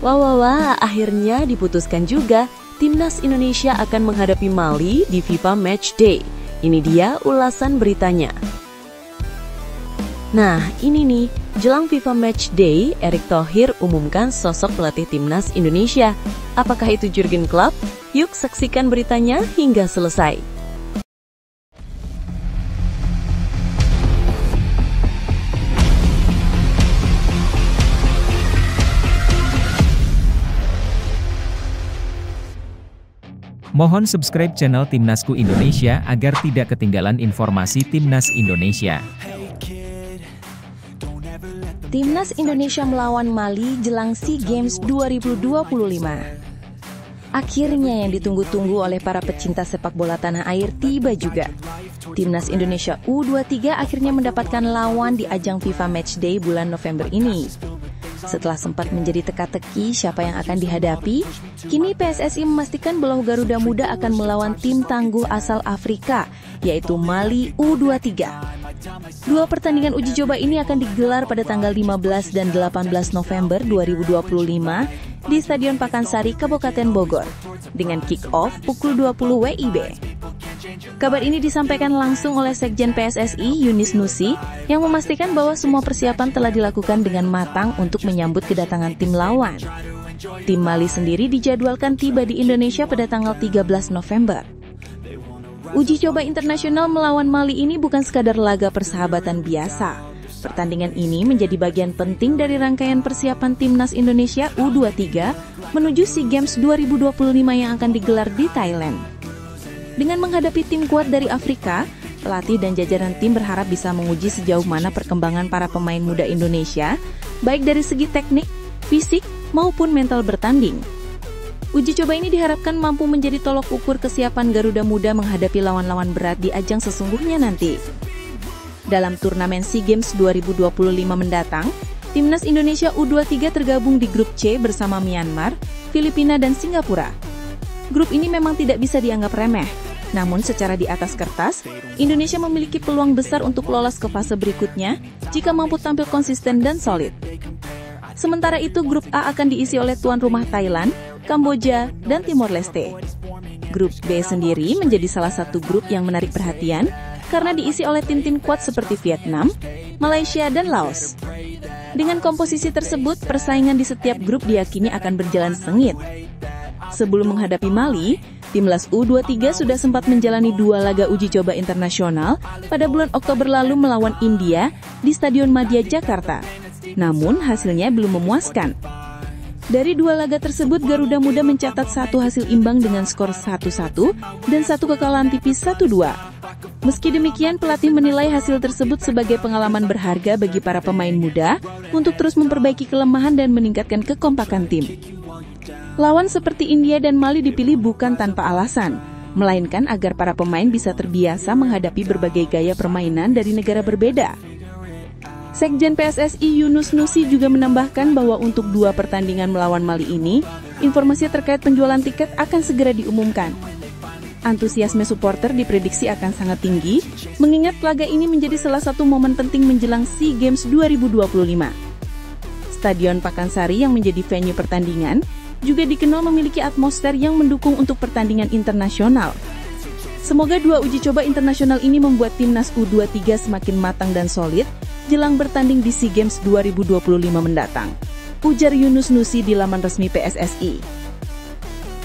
Wah, akhirnya diputuskan juga. Timnas Indonesia akan menghadapi Mali di FIFA Match Day. Ini dia ulasan beritanya. Nah, ini nih, jelang FIFA Match Day, Erick Thohir umumkan sosok pelatih Timnas Indonesia. Apakah itu Jurgen Klopp? Yuk saksikan beritanya hingga selesai. Mohon subscribe channel Timnasku Indonesia agar tidak ketinggalan informasi Timnas Indonesia. Timnas Indonesia melawan Mali jelang SEA Games 2025. Akhirnya yang ditunggu-tunggu oleh para pecinta sepak bola tanah air tiba juga. Timnas Indonesia U23 akhirnya mendapatkan lawan di ajang FIFA Match Day bulan November ini. Setelah sempat menjadi teka-teki siapa yang akan dihadapi, kini PSSI memastikan bahwa Garuda Muda akan melawan tim tangguh asal Afrika, yaitu Mali U23. Dua pertandingan uji coba ini akan digelar pada tanggal 15 dan 18 November 2025 di Stadion Pakansari, Kabupaten Bogor, dengan kick-off pukul 20 WIB. Kabar ini disampaikan langsung oleh Sekjen PSSI, Yunus Nusi, yang memastikan bahwa semua persiapan telah dilakukan dengan matang untuk menyambut kedatangan tim lawan. Tim Mali sendiri dijadwalkan tiba di Indonesia pada tanggal 13 November. Uji coba internasional melawan Mali ini bukan sekadar laga persahabatan biasa. Pertandingan ini menjadi bagian penting dari rangkaian persiapan Timnas Indonesia U23 menuju SEA Games 2025 yang akan digelar di Thailand. Dengan menghadapi tim kuat dari Afrika, pelatih dan jajaran tim berharap bisa menguji sejauh mana perkembangan para pemain muda Indonesia, baik dari segi teknik, fisik, maupun mental bertanding. Uji coba ini diharapkan mampu menjadi tolok ukur kesiapan Garuda Muda menghadapi lawan-lawan berat di ajang sesungguhnya nanti. Dalam turnamen SEA Games 2025 mendatang, Timnas Indonesia U23 tergabung di grup C bersama Myanmar, Filipina, dan Singapura. Grup ini memang tidak bisa dianggap remeh, namun secara di atas kertas, Indonesia memiliki peluang besar untuk lolos ke fase berikutnya jika mampu tampil konsisten dan solid. Sementara itu, grup A akan diisi oleh tuan rumah Thailand, Kamboja, dan Timor Leste. Grup B sendiri menjadi salah satu grup yang menarik perhatian karena diisi oleh tim-tim kuat seperti Vietnam, Malaysia, dan Laos. Dengan komposisi tersebut, persaingan di setiap grup diyakini akan berjalan sengit. Sebelum menghadapi Mali, Timnas U23 sudah sempat menjalani 2 laga uji coba internasional pada bulan Oktober lalu melawan India di Stadion Madia, Jakarta. Namun hasilnya belum memuaskan. Dari 2 laga tersebut, Garuda Muda mencatat 1 hasil imbang dengan skor 1-1 dan 1 kekalahan tipis 1-2. Meski demikian, pelatih menilai hasil tersebut sebagai pengalaman berharga bagi para pemain muda untuk terus memperbaiki kelemahan dan meningkatkan kekompakan tim. Lawan seperti India dan Mali dipilih bukan tanpa alasan, melainkan agar para pemain bisa terbiasa menghadapi berbagai gaya permainan dari negara berbeda. Sekjen PSSI Yunus Nusi juga menambahkan bahwa untuk 2 pertandingan melawan Mali ini, informasi terkait penjualan tiket akan segera diumumkan. Antusiasme supporter diprediksi akan sangat tinggi, mengingat laga ini menjadi salah satu momen penting menjelang SEA Games 2025. Stadion Pakansari yang menjadi venue pertandingan juga dikenal memiliki atmosfer yang mendukung untuk pertandingan internasional. Semoga 2 uji coba internasional ini membuat Timnas U23 semakin matang dan solid jelang bertanding di SEA Games 2025 mendatang, ujar Yunus Nusi di laman resmi PSSI.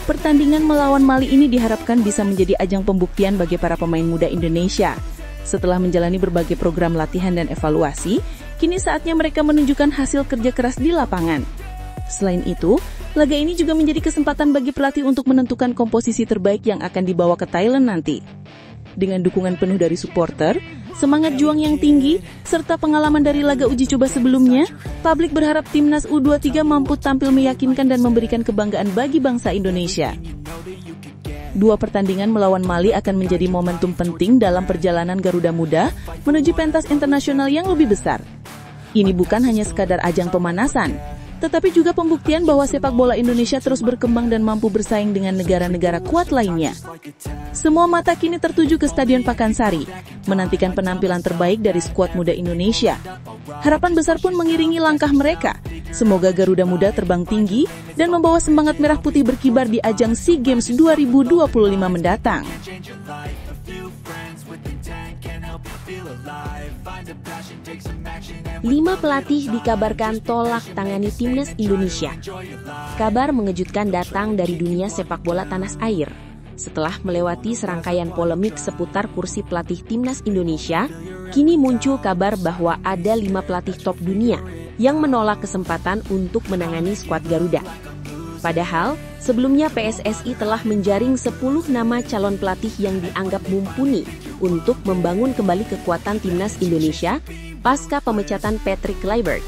Pertandingan melawan Mali ini diharapkan bisa menjadi ajang pembuktian bagi para pemain muda Indonesia. Setelah menjalani berbagai program latihan dan evaluasi, kini saatnya mereka menunjukkan hasil kerja keras di lapangan. Selain itu, laga ini juga menjadi kesempatan bagi pelatih untuk menentukan komposisi terbaik yang akan dibawa ke Thailand nanti. Dengan dukungan penuh dari supporter, semangat juang yang tinggi, serta pengalaman dari laga uji coba sebelumnya, publik berharap Timnas U23 mampu tampil meyakinkan dan memberikan kebanggaan bagi bangsa Indonesia. 2 pertandingan melawan Mali akan menjadi momentum penting dalam perjalanan Garuda Muda menuju pentas internasional yang lebih besar. Ini bukan hanya sekadar ajang pemanasan, tetapi juga pembuktian bahwa sepak bola Indonesia terus berkembang dan mampu bersaing dengan negara-negara kuat lainnya. Semua mata kini tertuju ke Stadion Pakansari, menantikan penampilan terbaik dari skuad muda Indonesia. Harapan besar pun mengiringi langkah mereka. Semoga Garuda Muda terbang tinggi dan membawa semangat merah putih berkibar di ajang SEA Games 2025 mendatang. 5 pelatih dikabarkan tolak tangani timnas Indonesia. Kabar mengejutkan datang dari dunia sepak bola tanah air. Setelah melewati serangkaian polemik seputar kursi pelatih timnas Indonesia, kini muncul kabar bahwa ada 5 pelatih top dunia yang menolak kesempatan untuk menangani skuad Garuda. Padahal, sebelumnya PSSI telah menjaring 10 nama calon pelatih yang dianggap mumpuni untuk membangun kembali kekuatan timnas Indonesia pasca pemecatan Patrick Kluivert.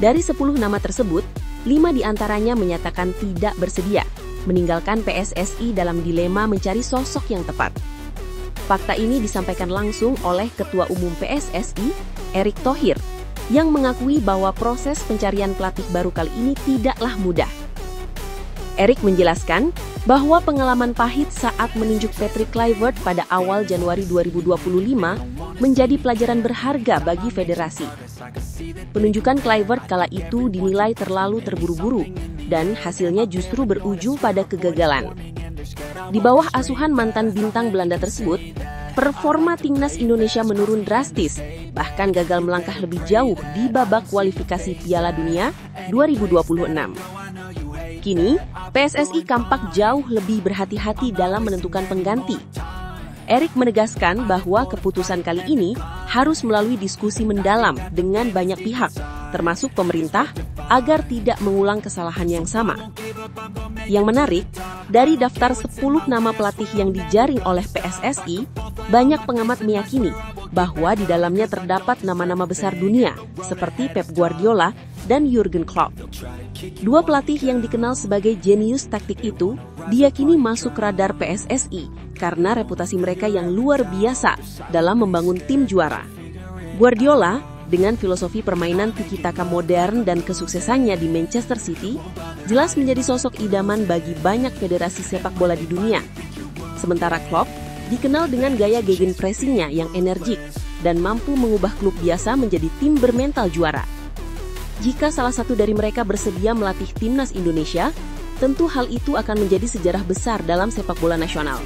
Dari 10 nama tersebut, 5 diantaranya menyatakan tidak bersedia, meninggalkan PSSI dalam dilema mencari sosok yang tepat. Fakta ini disampaikan langsung oleh Ketua Umum PSSI, Erick Thohir, yang mengakui bahwa proses pencarian pelatih baru kali ini tidaklah mudah. Erick menjelaskan bahwa pengalaman pahit saat menunjuk Patrick Kluivert pada awal Januari 2025 menjadi pelajaran berharga bagi federasi. Penunjukan Kluivert kala itu dinilai terlalu terburu-buru dan hasilnya justru berujung pada kegagalan. Di bawah asuhan mantan bintang Belanda tersebut, performa timnas Indonesia menurun drastis, bahkan gagal melangkah lebih jauh di babak kualifikasi Piala Dunia 2026. Kini, PSSI tampak jauh lebih berhati-hati dalam menentukan pengganti. Erick menegaskan bahwa keputusan kali ini harus melalui diskusi mendalam dengan banyak pihak, termasuk pemerintah, agar tidak mengulang kesalahan yang sama. Yang menarik, dari daftar 10 nama pelatih yang dijaring oleh PSSI, banyak pengamat meyakini bahwa di dalamnya terdapat nama-nama besar dunia seperti Pep Guardiola dan Jurgen Klopp. 2 pelatih yang dikenal sebagai jenius taktik itu diyakini masuk radar PSSI karena reputasi mereka yang luar biasa dalam membangun tim juara. Guardiola, dengan filosofi permainan tiki-taka modern dan kesuksesannya di Manchester City, jelas menjadi sosok idaman bagi banyak federasi sepak bola di dunia. Sementara Klopp dikenal dengan gaya gegenpressing-nya yang energik dan mampu mengubah klub biasa menjadi tim bermental juara. Jika salah satu dari mereka bersedia melatih timnas Indonesia, tentu hal itu akan menjadi sejarah besar dalam sepak bola nasional.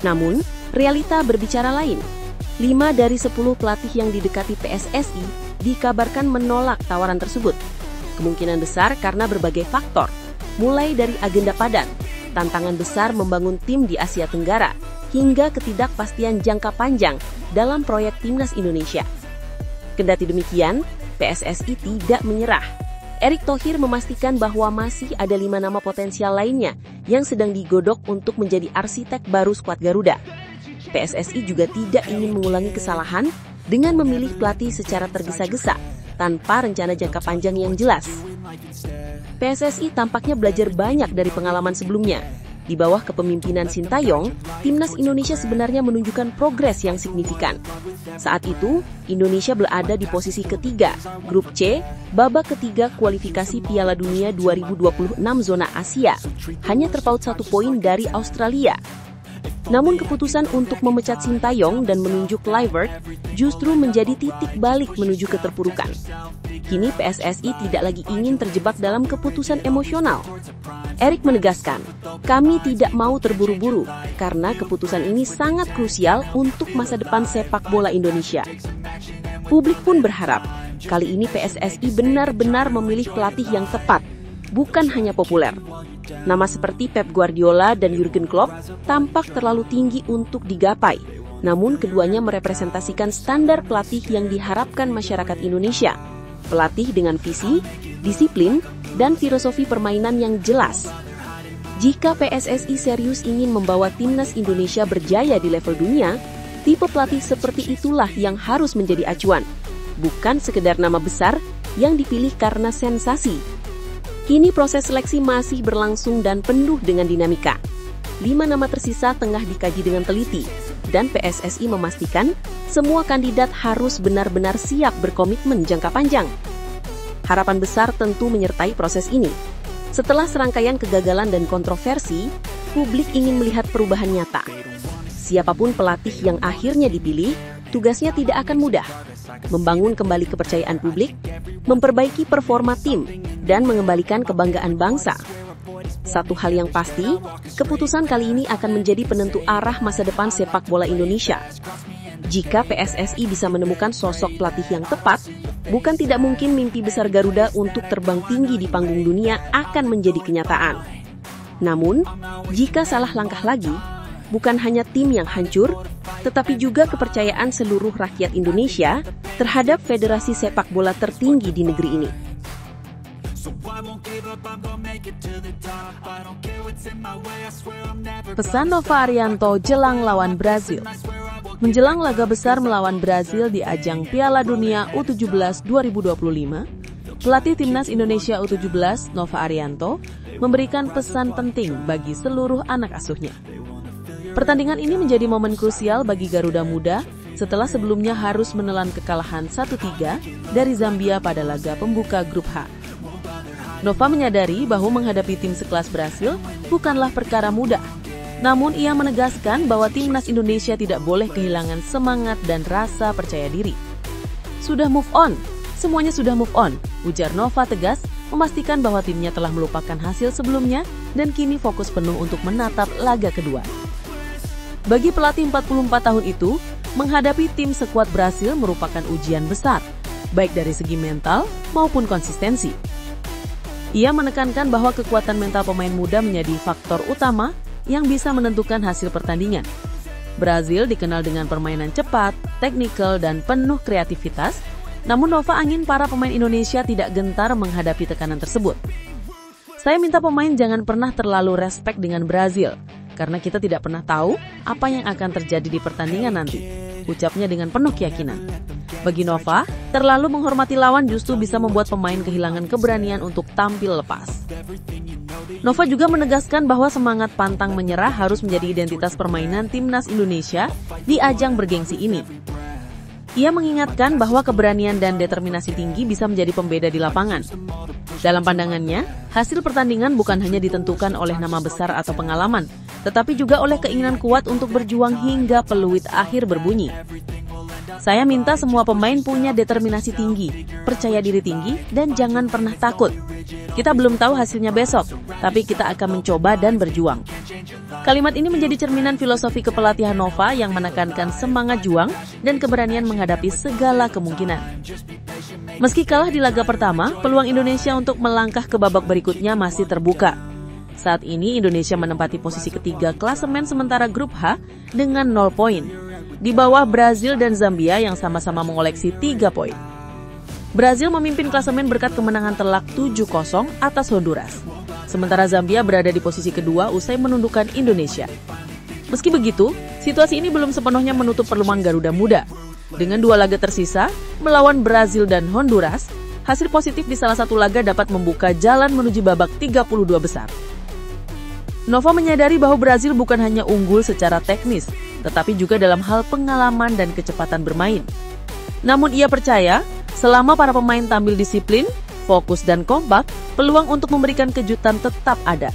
Namun, realita berbicara lain. 5 dari 10 pelatih yang didekati PSSI dikabarkan menolak tawaran tersebut. Kemungkinan besar karena berbagai faktor, mulai dari agenda padat, tantangan besar membangun tim di Asia Tenggara, hingga ketidakpastian jangka panjang dalam proyek timnas Indonesia. Kendati demikian, PSSI tidak menyerah. Erick Thohir memastikan bahwa masih ada 5 nama potensial lainnya yang sedang digodok untuk menjadi arsitek baru skuad Garuda. PSSI juga tidak ingin mengulangi kesalahan dengan memilih pelatih secara tergesa-gesa tanpa rencana jangka panjang yang jelas. PSSI tampaknya belajar banyak dari pengalaman sebelumnya. Di bawah kepemimpinan Sintayong, timnas Indonesia sebenarnya menunjukkan progres yang signifikan. Saat itu, Indonesia berada di posisi ketiga, Grup C, babak ketiga kualifikasi Piala Dunia 2026 zona Asia, hanya terpaut 1 poin dari Australia. Namun keputusan untuk memecat Sintayong dan menunjuk Kluivert justru menjadi titik balik menuju keterpurukan. Kini PSSI tidak lagi ingin terjebak dalam keputusan emosional. Erick menegaskan, kami tidak mau terburu-buru karena keputusan ini sangat krusial untuk masa depan sepak bola Indonesia. Publik pun berharap, kali ini PSSI benar-benar memilih pelatih yang tepat, bukan hanya populer. Nama seperti Pep Guardiola dan Jurgen Klopp tampak terlalu tinggi untuk digapai, namun keduanya merepresentasikan standar pelatih yang diharapkan masyarakat Indonesia. Pelatih dengan visi, disiplin, dan filosofi permainan yang jelas. Jika PSSI serius ingin membawa timnas Indonesia berjaya di level dunia, tipe pelatih seperti itulah yang harus menjadi acuan, bukan sekedar nama besar yang dipilih karena sensasi. Kini proses seleksi masih berlangsung dan penuh dengan dinamika. 5 nama tersisa tengah dikaji dengan teliti, dan PSSI memastikan semua kandidat harus benar-benar siap berkomitmen jangka panjang. Harapan besar tentu menyertai proses ini. Setelah serangkaian kegagalan dan kontroversi, publik ingin melihat perubahan nyata. Siapapun pelatih yang akhirnya dipilih, tugasnya tidak akan mudah. Membangun kembali kepercayaan publik, memperbaiki performa tim, dan mengembalikan kebanggaan bangsa. Satu hal yang pasti, keputusan kali ini akan menjadi penentu arah masa depan sepak bola Indonesia. Jika PSSI bisa menemukan sosok pelatih yang tepat, bukan tidak mungkin mimpi besar Garuda untuk terbang tinggi di panggung dunia akan menjadi kenyataan. Namun, jika salah langkah lagi, bukan hanya tim yang hancur, tetapi juga kepercayaan seluruh rakyat Indonesia terhadap federasi sepak bola tertinggi di negeri ini. Pesan Nova Arianto jelang lawan Brazil. Menjelang laga besar melawan Brazil di ajang Piala Dunia U17 2025, pelatih Timnas Indonesia U17 Nova Arianto memberikan pesan penting bagi seluruh anak asuhnya. Pertandingan ini menjadi momen krusial bagi Garuda Muda setelah sebelumnya harus menelan kekalahan 1-3 dari Zambia pada laga pembuka grup H. Nova menyadari bahwa menghadapi tim sekelas Brasil bukanlah perkara mudah. Namun ia menegaskan bahwa Timnas Indonesia tidak boleh kehilangan semangat dan rasa percaya diri. Sudah move on, semuanya sudah move on, ujar Nova tegas, memastikan bahwa timnya telah melupakan hasil sebelumnya dan kini fokus penuh untuk menatap laga kedua. Bagi pelatih 44 tahun itu, menghadapi tim sekuat Brasil merupakan ujian besar, baik dari segi mental maupun konsistensi. Ia menekankan bahwa kekuatan mental pemain muda menjadi faktor utama yang bisa menentukan hasil pertandingan. Brazil dikenal dengan permainan cepat, teknikal, dan penuh kreativitas, namun Nova ingin para pemain Indonesia tidak gentar menghadapi tekanan tersebut. Saya minta pemain jangan pernah terlalu respek dengan Brazil, karena kita tidak pernah tahu apa yang akan terjadi di pertandingan nanti, ucapnya dengan penuh keyakinan. Bagi Nova, terlalu menghormati lawan justru bisa membuat pemain kehilangan keberanian untuk tampil lepas. Nova juga menegaskan bahwa semangat pantang menyerah harus menjadi identitas permainan Timnas Indonesia di ajang bergengsi ini. Ia mengingatkan bahwa keberanian dan determinasi tinggi bisa menjadi pembeda di lapangan. Dalam pandangannya, hasil pertandingan bukan hanya ditentukan oleh nama besar atau pengalaman, tetapi juga oleh keinginan kuat untuk berjuang hingga peluit akhir berbunyi. Saya minta semua pemain punya determinasi tinggi, percaya diri tinggi, dan jangan pernah takut. Kita belum tahu hasilnya besok, tapi kita akan mencoba dan berjuang. Kalimat ini menjadi cerminan filosofi kepelatihan Nova yang menekankan semangat juang dan keberanian menghadapi segala kemungkinan. Meski kalah di laga pertama, peluang Indonesia untuk melangkah ke babak berikutnya masih terbuka. Saat ini Indonesia menempati posisi ketiga klasemen sementara grup H dengan 0 poin. Di bawah Brazil dan Zambia yang sama-sama mengoleksi 3 poin. Brazil memimpin klasemen berkat kemenangan telak 7-0 atas Honduras. Sementara Zambia berada di posisi kedua usai menundukkan Indonesia. Meski begitu, situasi ini belum sepenuhnya menutup peluang Garuda Muda. Dengan 2 laga tersisa, melawan Brazil dan Honduras, hasil positif di salah satu laga dapat membuka jalan menuju babak 32 besar. Nova menyadari bahwa Brazil bukan hanya unggul secara teknis, tetapi juga dalam hal pengalaman dan kecepatan bermain. Namun ia percaya, selama para pemain tampil disiplin, fokus dan kompak, peluang untuk memberikan kejutan tetap ada.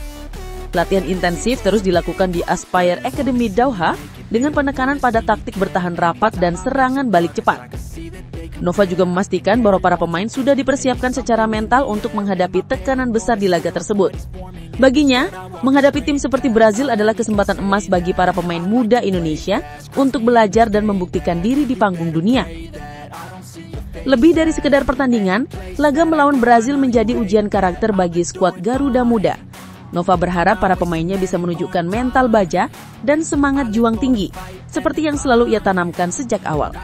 Latihan intensif terus dilakukan di Aspire Academy Doha dengan penekanan pada taktik bertahan rapat dan serangan balik cepat. Nova juga memastikan bahwa para pemain sudah dipersiapkan secara mental untuk menghadapi tekanan besar di laga tersebut. Baginya, menghadapi tim seperti Brazil adalah kesempatan emas bagi para pemain muda Indonesia untuk belajar dan membuktikan diri di panggung dunia. Lebih dari sekedar pertandingan, laga melawan Brazil menjadi ujian karakter bagi skuad Garuda Muda. Nova berharap para pemainnya bisa menunjukkan mental baja dan semangat juang tinggi, seperti yang selalu ia tanamkan sejak awal.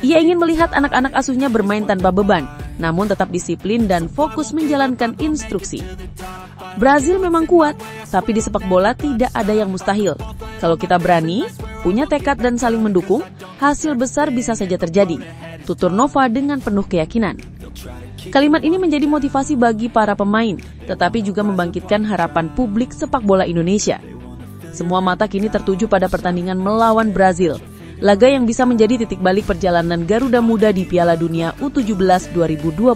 Ia ingin melihat anak-anak asuhnya bermain tanpa beban, namun tetap disiplin dan fokus menjalankan instruksi. Brazil memang kuat, tapi di sepak bola tidak ada yang mustahil. Kalau kita berani, punya tekad dan saling mendukung, hasil besar bisa saja terjadi, tutur Nova dengan penuh keyakinan. Kalimat ini menjadi motivasi bagi para pemain, tetapi juga membangkitkan harapan publik sepak bola Indonesia. Semua mata kini tertuju pada pertandingan melawan Brazil, laga yang bisa menjadi titik balik perjalanan Garuda Muda di Piala Dunia U17 2025.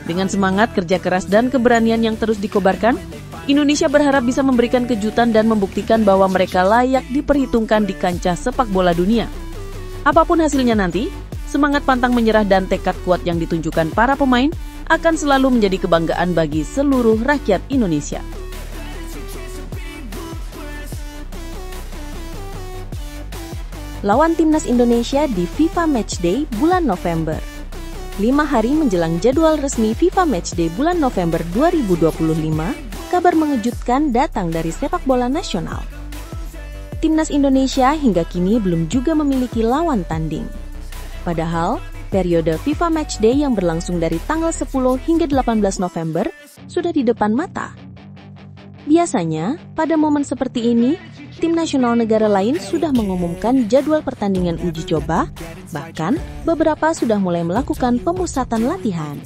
Dengan semangat, kerja keras, dan keberanian yang terus dikobarkan, Indonesia berharap bisa memberikan kejutan dan membuktikan bahwa mereka layak diperhitungkan di kancah sepak bola dunia. Apapun hasilnya nanti, semangat pantang menyerah dan tekad kuat yang ditunjukkan para pemain akan selalu menjadi kebanggaan bagi seluruh rakyat Indonesia. Lawan Timnas Indonesia di FIFA Matchday bulan November. 5 hari menjelang jadwal resmi FIFA Matchday bulan November 2025, kabar mengejutkan datang dari sepak bola nasional. Timnas Indonesia hingga kini belum juga memiliki lawan tanding. Padahal, periode FIFA Matchday yang berlangsung dari tanggal 10 hingga 18 November sudah di depan mata. Biasanya, pada momen seperti ini, tim nasional negara lain sudah mengumumkan jadwal pertandingan uji coba, bahkan beberapa sudah mulai melakukan pemusatan latihan.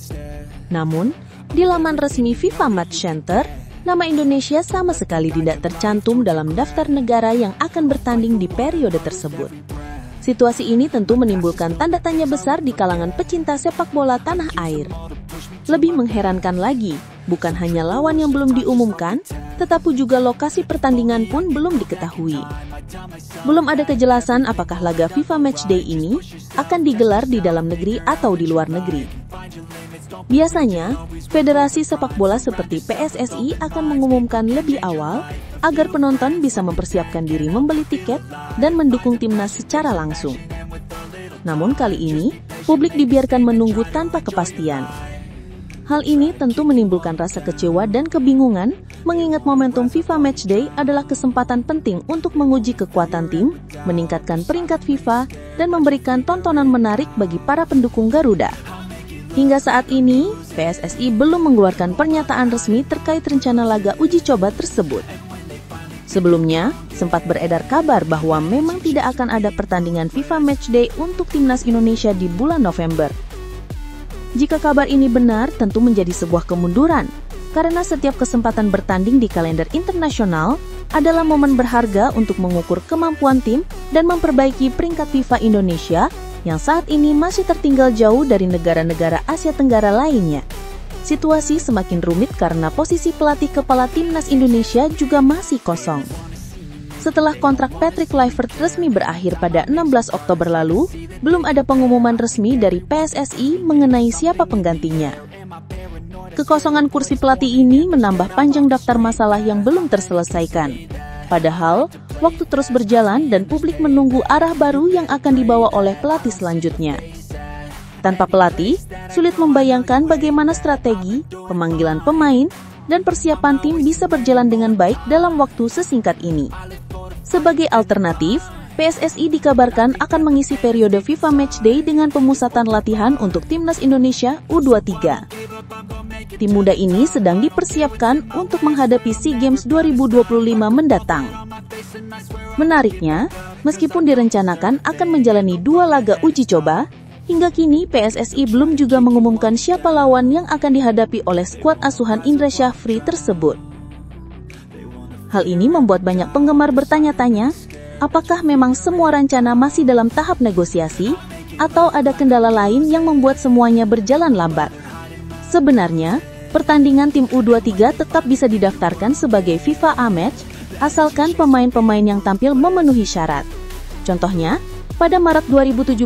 Namun, di laman resmi FIFA Match Center, nama Indonesia sama sekali tidak tercantum dalam daftar negara yang akan bertanding di periode tersebut. Situasi ini tentu menimbulkan tanda tanya besar di kalangan pecinta sepak bola tanah air. Lebih mengherankan lagi, bukan hanya lawan yang belum diumumkan, tetapi juga lokasi pertandingan pun belum diketahui. Belum ada kejelasan apakah laga FIFA Matchday ini akan digelar di dalam negeri atau di luar negeri. Biasanya, federasi sepak bola seperti PSSI akan mengumumkan lebih awal agar penonton bisa mempersiapkan diri membeli tiket dan mendukung timnas secara langsung. Namun kali ini, publik dibiarkan menunggu tanpa kepastian. Hal ini tentu menimbulkan rasa kecewa dan kebingungan, mengingat momentum FIFA Matchday adalah kesempatan penting untuk menguji kekuatan tim, meningkatkan peringkat FIFA, dan memberikan tontonan menarik bagi para pendukung Garuda. Hingga saat ini, PSSI belum mengeluarkan pernyataan resmi terkait rencana laga uji coba tersebut. Sebelumnya, sempat beredar kabar bahwa memang tidak akan ada pertandingan FIFA Matchday untuk timnas Indonesia di bulan November. Jika kabar ini benar, tentu menjadi sebuah kemunduran, karena setiap kesempatan bertanding di kalender internasional adalah momen berharga untuk mengukur kemampuan tim dan memperbaiki peringkat FIFA Indonesia yang saat ini masih tertinggal jauh dari negara-negara Asia Tenggara lainnya. Situasi semakin rumit karena posisi pelatih kepala timnas Indonesia juga masih kosong. Setelah kontrak Patrick Kluivert resmi berakhir pada 16 Oktober lalu, belum ada pengumuman resmi dari PSSI mengenai siapa penggantinya. Kekosongan kursi pelatih ini menambah panjang daftar masalah yang belum terselesaikan. Padahal, waktu terus berjalan dan publik menunggu arah baru yang akan dibawa oleh pelatih selanjutnya. Tanpa pelatih, sulit membayangkan bagaimana strategi, pemanggilan pemain, dan persiapan tim bisa berjalan dengan baik dalam waktu sesingkat ini. Sebagai alternatif, PSSI dikabarkan akan mengisi periode FIFA Matchday dengan pemusatan latihan untuk timnas Indonesia U23. Tim muda ini sedang dipersiapkan untuk menghadapi SEA Games 2025 mendatang. Menariknya, meskipun direncanakan akan menjalani 2 laga uji coba, hingga kini PSSI belum juga mengumumkan siapa lawan yang akan dihadapi oleh skuad asuhan Indra Syafri tersebut. Hal ini membuat banyak penggemar bertanya-tanya, apakah memang semua rencana masih dalam tahap negosiasi, atau ada kendala lain yang membuat semuanya berjalan lambat? Sebenarnya, pertandingan tim U23 tetap bisa didaftarkan sebagai FIFA A-Match, asalkan pemain-pemain yang tampil memenuhi syarat. Contohnya, pada Maret 2017,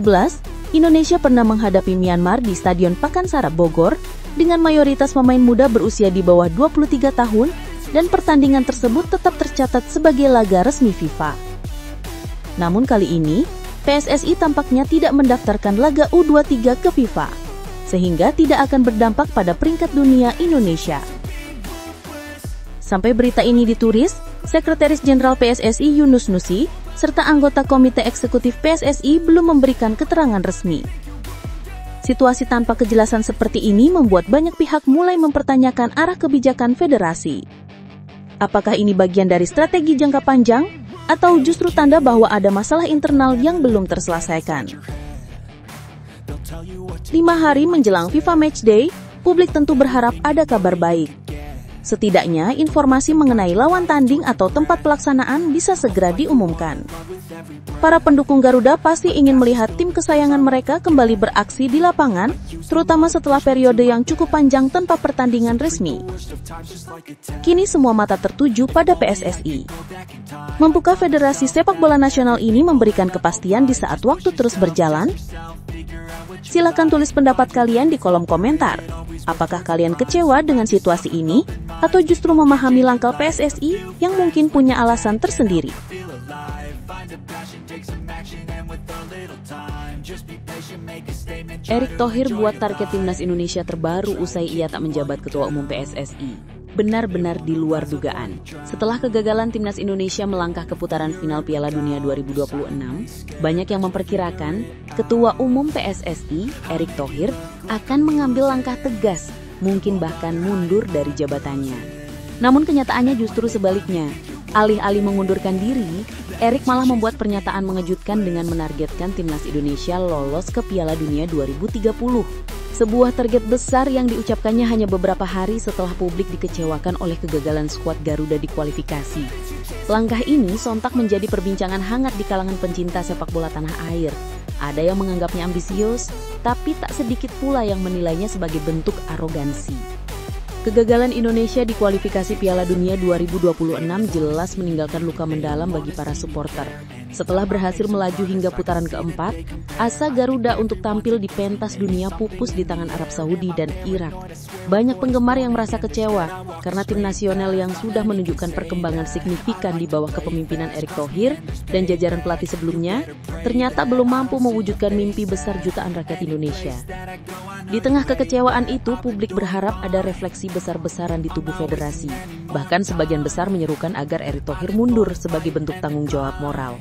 Indonesia pernah menghadapi Myanmar di Stadion Pakansari Bogor, dengan mayoritas pemain muda berusia di bawah 23 tahun, dan pertandingan tersebut tetap tercatat sebagai laga resmi FIFA. Namun kali ini, PSSI tampaknya tidak mendaftarkan laga U23 ke FIFA, sehingga tidak akan berdampak pada peringkat dunia Indonesia. Sampai berita ini ditulis, Sekretaris Jenderal PSSI Yunus Nusi, serta anggota Komite Eksekutif PSSI belum memberikan keterangan resmi. Situasi tanpa kejelasan seperti ini membuat banyak pihak mulai mempertanyakan arah kebijakan federasi. Apakah ini bagian dari strategi jangka panjang, atau justru tanda bahwa ada masalah internal yang belum terselesaikan? 5 hari menjelang FIFA Matchday, publik tentu berharap ada kabar baik. Setidaknya informasi mengenai lawan tanding atau tempat pelaksanaan bisa segera diumumkan. Para pendukung Garuda pasti ingin melihat tim kesayangan mereka kembali beraksi di lapangan, terutama setelah periode yang cukup panjang tanpa pertandingan resmi. Kini semua mata tertuju pada PSSI. Mampukah Federasi Sepak Bola Nasional ini memberikan kepastian di saat waktu terus berjalan? Silakan tulis pendapat kalian di kolom komentar. Apakah kalian kecewa dengan situasi ini, atau justru memahami langkah PSSI yang mungkin punya alasan tersendiri? Erick Thohir buat target timnas Indonesia terbaru usai ia tak menjabat Ketua Umum PSSI. Benar-benar di luar dugaan. Setelah kegagalan timnas Indonesia melangkah ke putaran final Piala Dunia 2026, banyak yang memperkirakan Ketua Umum PSSI, Erick Thohir, akan mengambil langkah tegas, mungkin bahkan mundur dari jabatannya. Namun kenyataannya justru sebaliknya. Alih-alih mengundurkan diri, Erick malah membuat pernyataan mengejutkan dengan menargetkan timnas Indonesia lolos ke Piala Dunia 2030. Sebuah target besar yang diucapkannya hanya beberapa hari setelah publik dikecewakan oleh kegagalan skuad Garuda di kualifikasi. Langkah ini sontak menjadi perbincangan hangat di kalangan pencinta sepak bola tanah air. Ada yang menganggapnya ambisius, tapi tak sedikit pula yang menilainya sebagai bentuk arogansi. Kegagalan Indonesia di kualifikasi Piala Dunia 2026 jelas meninggalkan luka mendalam bagi para supporter. Setelah berhasil melaju hingga putaran keempat, asa Garuda untuk tampil di pentas dunia pupus di tangan Arab Saudi dan Irak. Banyak penggemar yang merasa kecewa karena tim nasional yang sudah menunjukkan perkembangan signifikan di bawah kepemimpinan Erick Thohir dan jajaran pelatih sebelumnya, ternyata belum mampu mewujudkan mimpi besar jutaan rakyat Indonesia. Di tengah kekecewaan itu, publik berharap ada refleksi besar-besaran di tubuh federasi. Bahkan sebagian besar menyerukan agar Erick Thohir mundur sebagai bentuk tanggung jawab moral.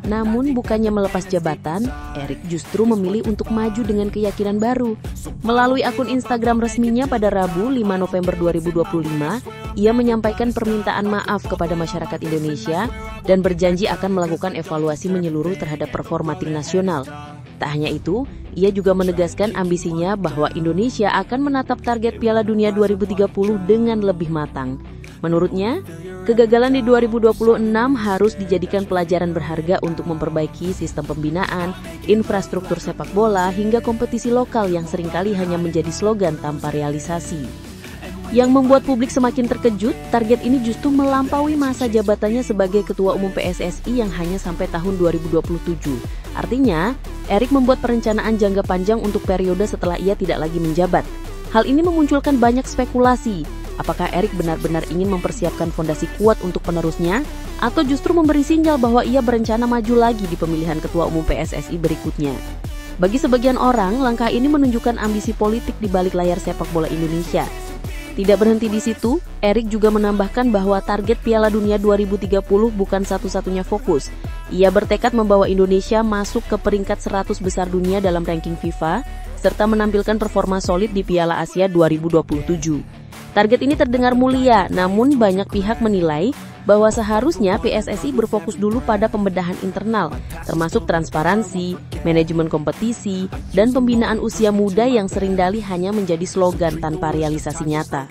Namun bukannya melepas jabatan, Erick justru memilih untuk maju dengan keyakinan baru. Melalui akun Instagram resminya pada Rabu 5 November 2025, ia menyampaikan permintaan maaf kepada masyarakat Indonesia dan berjanji akan melakukan evaluasi menyeluruh terhadap performa tim nasional. Tak hanya itu, ia juga menegaskan ambisinya bahwa Indonesia akan menatap target Piala Dunia 2030 dengan lebih matang. Menurutnya, kegagalan di 2026 harus dijadikan pelajaran berharga untuk memperbaiki sistem pembinaan, infrastruktur sepak bola, hingga kompetisi lokal yang seringkali hanya menjadi slogan tanpa realisasi. Yang membuat publik semakin terkejut, target ini justru melampaui masa jabatannya sebagai Ketua Umum PSSI yang hanya sampai tahun 2027. Artinya, Erick membuat perencanaan jangka panjang untuk periode setelah ia tidak lagi menjabat. Hal ini memunculkan banyak spekulasi. Apakah Erick benar-benar ingin mempersiapkan fondasi kuat untuk penerusnya, atau justru memberi sinyal bahwa ia berencana maju lagi di pemilihan Ketua Umum PSSI berikutnya? Bagi sebagian orang, langkah ini menunjukkan ambisi politik di balik layar sepak bola Indonesia. Tidak berhenti di situ, Erick juga menambahkan bahwa target Piala Dunia 2030 bukan satu-satunya fokus. Ia bertekad membawa Indonesia masuk ke peringkat 100 besar dunia dalam ranking FIFA, serta menampilkan performa solid di Piala Asia 2027. Target ini terdengar mulia, namun banyak pihak menilai bahwa seharusnya PSSI berfokus dulu pada pembedahan internal, termasuk transparansi, manajemen kompetisi, dan pembinaan usia muda yang seringkali hanya menjadi slogan tanpa realisasi nyata.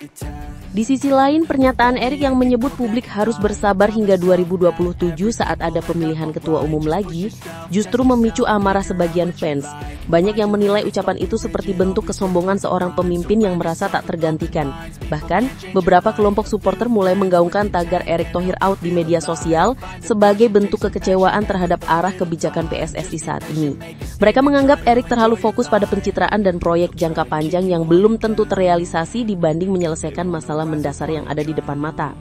Di sisi lain, pernyataan Erick yang menyebut publik harus bersabar hingga 2027 saat ada pemilihan ketua umum lagi, justru memicu amarah sebagian fans. Banyak yang menilai ucapan itu seperti bentuk kesombongan seorang pemimpin yang merasa tak tergantikan. Bahkan, beberapa kelompok supporter mulai menggaungkan tagar Erick Thohir out di media sosial sebagai bentuk kekecewaan terhadap arah kebijakan PSSI saat ini. Mereka menganggap Erick terlalu fokus pada pencitraan dan proyek jangka panjang yang belum tentu terrealisasi dibanding menyelesaikan masalah mendasar yang ada di depan mata.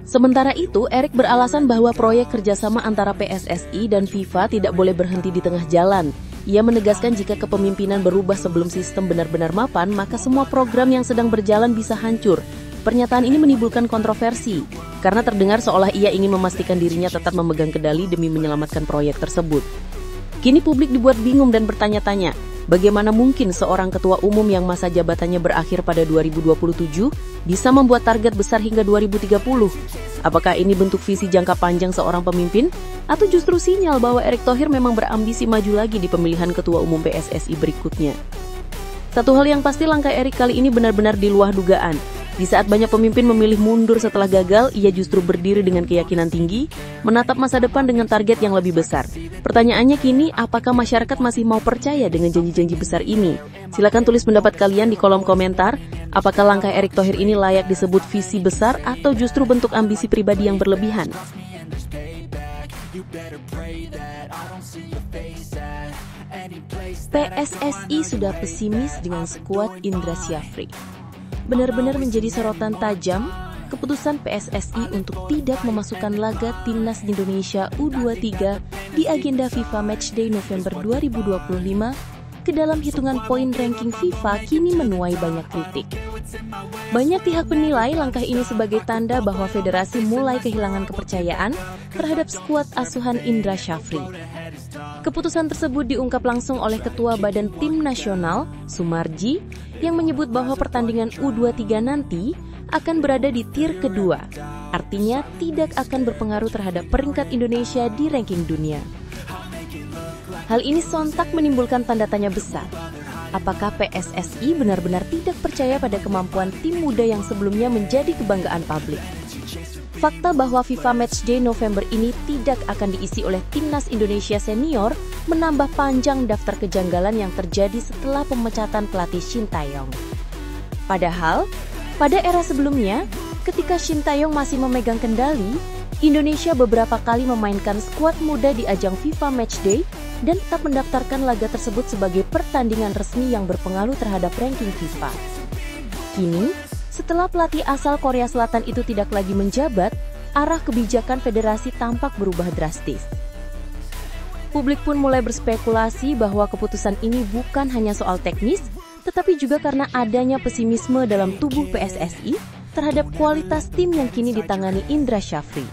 Sementara itu, Erick beralasan bahwa proyek kerjasama antara PSSI dan FIFA tidak boleh berhenti di tengah jalan. Ia menegaskan jika kepemimpinan berubah sebelum sistem benar-benar mapan, maka semua program yang sedang berjalan bisa hancur. Pernyataan ini menimbulkan kontroversi, karena terdengar seolah ia ingin memastikan dirinya tetap memegang kendali demi menyelamatkan proyek tersebut. Kini publik dibuat bingung dan bertanya-tanya, bagaimana mungkin seorang ketua umum yang masa jabatannya berakhir pada 2027 bisa membuat target besar hingga 2030? Apakah ini bentuk visi jangka panjang seorang pemimpin? Atau justru sinyal bahwa Erick Thohir memang berambisi maju lagi di pemilihan ketua umum PSSI berikutnya? Satu hal yang pasti, langkah Erick kali ini benar-benar di luar dugaan. Di saat banyak pemimpin memilih mundur setelah gagal, ia justru berdiri dengan keyakinan tinggi, menatap masa depan dengan target yang lebih besar. Pertanyaannya kini, apakah masyarakat masih mau percaya dengan janji-janji besar ini? Silakan tulis pendapat kalian di kolom komentar. Apakah langkah Erick Thohir ini layak disebut visi besar atau justru bentuk ambisi pribadi yang berlebihan? PSSI sudah pesimis dengan skuad Indra Syafri. Benar-benar menjadi sorotan tajam keputusan PSSI untuk tidak memasukkan laga Timnas Indonesia U23 di agenda FIFA Matchday November 2025 ke dalam hitungan poin ranking FIFA kini menuai banyak kritik. Banyak pihak menilai langkah ini sebagai tanda bahwa federasi mulai kehilangan kepercayaan terhadap skuad asuhan Indra Syafri. Keputusan tersebut diungkap langsung oleh Ketua Badan Tim Nasional, Sumarji, yang menyebut bahwa pertandingan U23 nanti akan berada di tier kedua, artinya tidak akan berpengaruh terhadap peringkat Indonesia di ranking dunia. Hal ini sontak menimbulkan tanda tanya besar. Apakah PSSI benar-benar tidak percaya pada kemampuan tim muda yang sebelumnya menjadi kebanggaan publik? Fakta bahwa FIFA Matchday November ini tidak akan diisi oleh Timnas Indonesia Senior menambah panjang daftar kejanggalan yang terjadi setelah pemecatan pelatih Shin Tae-yong. Padahal, pada era sebelumnya, ketika Shin Tae-yong masih memegang kendali, Indonesia beberapa kali memainkan skuad muda di ajang FIFA Matchday dan tetap mendaftarkan laga tersebut sebagai pertandingan resmi yang berpengaruh terhadap ranking FIFA. Kini, setelah pelatih asal Korea Selatan itu tidak lagi menjabat, arah kebijakan federasi tampak berubah drastis. Publik pun mulai berspekulasi bahwa keputusan ini bukan hanya soal teknis, tetapi juga karena adanya pesimisme dalam tubuh PSSI terhadap kualitas tim yang kini ditangani Indra Syafri.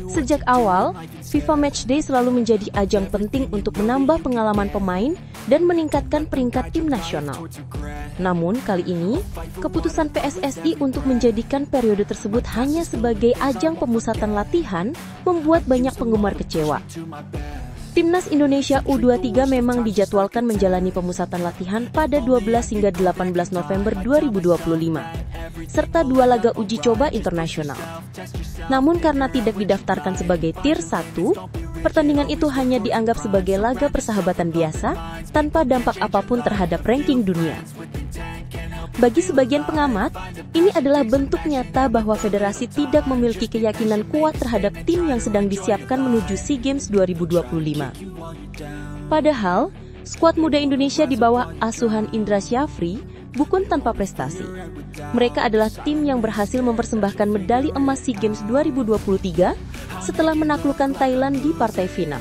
Sejak awal, FIFA Matchday selalu menjadi ajang penting untuk menambah pengalaman pemain dan meningkatkan peringkat tim nasional. Namun kali ini, keputusan PSSI untuk menjadikan periode tersebut hanya sebagai ajang pemusatan latihan membuat banyak penggemar kecewa. Timnas Indonesia U23 memang dijadwalkan menjalani pemusatan latihan pada 12 hingga 18 November 2025, serta 2 laga uji coba internasional. Namun karena tidak didaftarkan sebagai Tier 1, pertandingan itu hanya dianggap sebagai laga persahabatan biasa tanpa dampak apapun terhadap ranking dunia. Bagi sebagian pengamat, ini adalah bentuk nyata bahwa federasi tidak memiliki keyakinan kuat terhadap tim yang sedang disiapkan menuju SEA Games 2025. Padahal, skuad muda Indonesia di bawah asuhan Indra Syafri bukan tanpa prestasi. Mereka adalah tim yang berhasil mempersembahkan medali emas SEA Games 2023 setelah menaklukkan Thailand di partai final.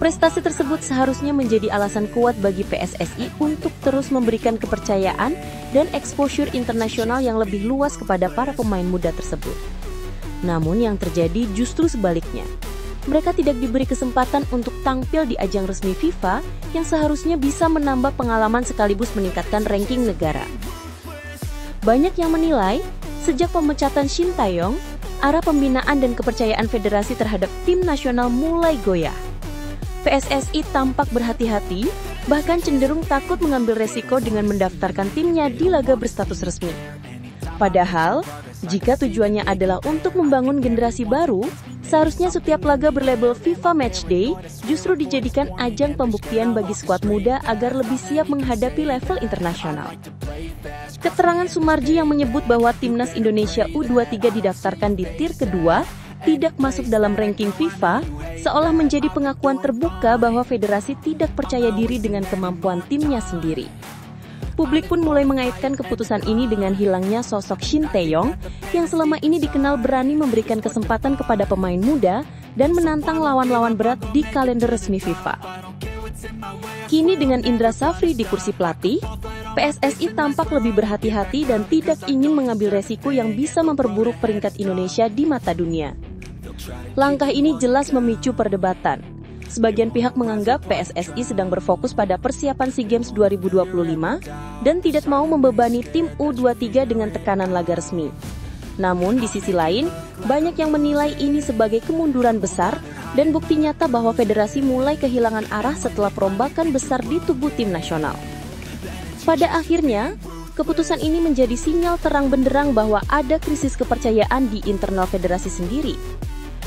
Prestasi tersebut seharusnya menjadi alasan kuat bagi PSSI untuk terus memberikan kepercayaan dan exposure internasional yang lebih luas kepada para pemain muda tersebut. Namun yang terjadi justru sebaliknya. Mereka tidak diberi kesempatan untuk tampil di ajang resmi FIFA yang seharusnya bisa menambah pengalaman sekaligus meningkatkan ranking negara. Banyak yang menilai, sejak pemecatan Shin Tae-yong, arah pembinaan dan kepercayaan federasi terhadap tim nasional mulai goyah. PSSI tampak berhati-hati, bahkan cenderung takut mengambil resiko dengan mendaftarkan timnya di laga berstatus resmi. Padahal, jika tujuannya adalah untuk membangun generasi baru, seharusnya setiap laga berlabel FIFA Matchday justru dijadikan ajang pembuktian bagi skuad muda agar lebih siap menghadapi level internasional. Keterangan Sumarji yang menyebut bahwa Timnas Indonesia U23 didaftarkan di tier kedua tidak masuk dalam ranking FIFA, seolah menjadi pengakuan terbuka bahwa federasi tidak percaya diri dengan kemampuan timnya sendiri. Publik pun mulai mengaitkan keputusan ini dengan hilangnya sosok Shin Tae-yong yang selama ini dikenal berani memberikan kesempatan kepada pemain muda dan menantang lawan-lawan berat di kalender resmi FIFA. Kini dengan Indra Syafri di kursi pelatih, PSSI tampak lebih berhati-hati dan tidak ingin mengambil resiko yang bisa memperburuk peringkat Indonesia di mata dunia. Langkah ini jelas memicu perdebatan. Sebagian pihak menganggap PSSI sedang berfokus pada persiapan SEA Games 2025 dan tidak mau membebani tim U23 dengan tekanan laga resmi. Namun di sisi lain, banyak yang menilai ini sebagai kemunduran besar dan bukti nyata bahwa federasi mulai kehilangan arah setelah perombakan besar di tubuh tim nasional. Pada akhirnya, Keputusan ini menjadi sinyal terang benderang bahwa ada krisis kepercayaan di internal federasi sendiri.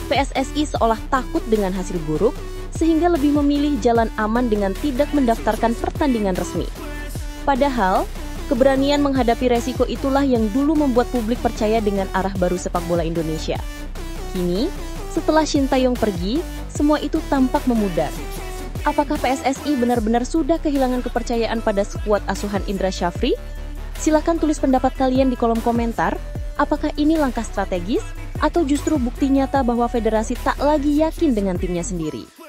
PSSI seolah takut dengan hasil buruk, sehingga lebih memilih jalan aman dengan tidak mendaftarkan pertandingan resmi. Padahal, keberanian menghadapi resiko itulah yang dulu membuat publik percaya dengan arah baru sepak bola Indonesia. Kini, setelah Shin Tae-yong pergi, semua itu tampak memudar. Apakah PSSI benar-benar sudah kehilangan kepercayaan pada skuad asuhan Indra Syafri? Silakan tulis pendapat kalian di kolom komentar. Apakah ini langkah strategis atau justru bukti nyata bahwa federasi tak lagi yakin dengan timnya sendiri?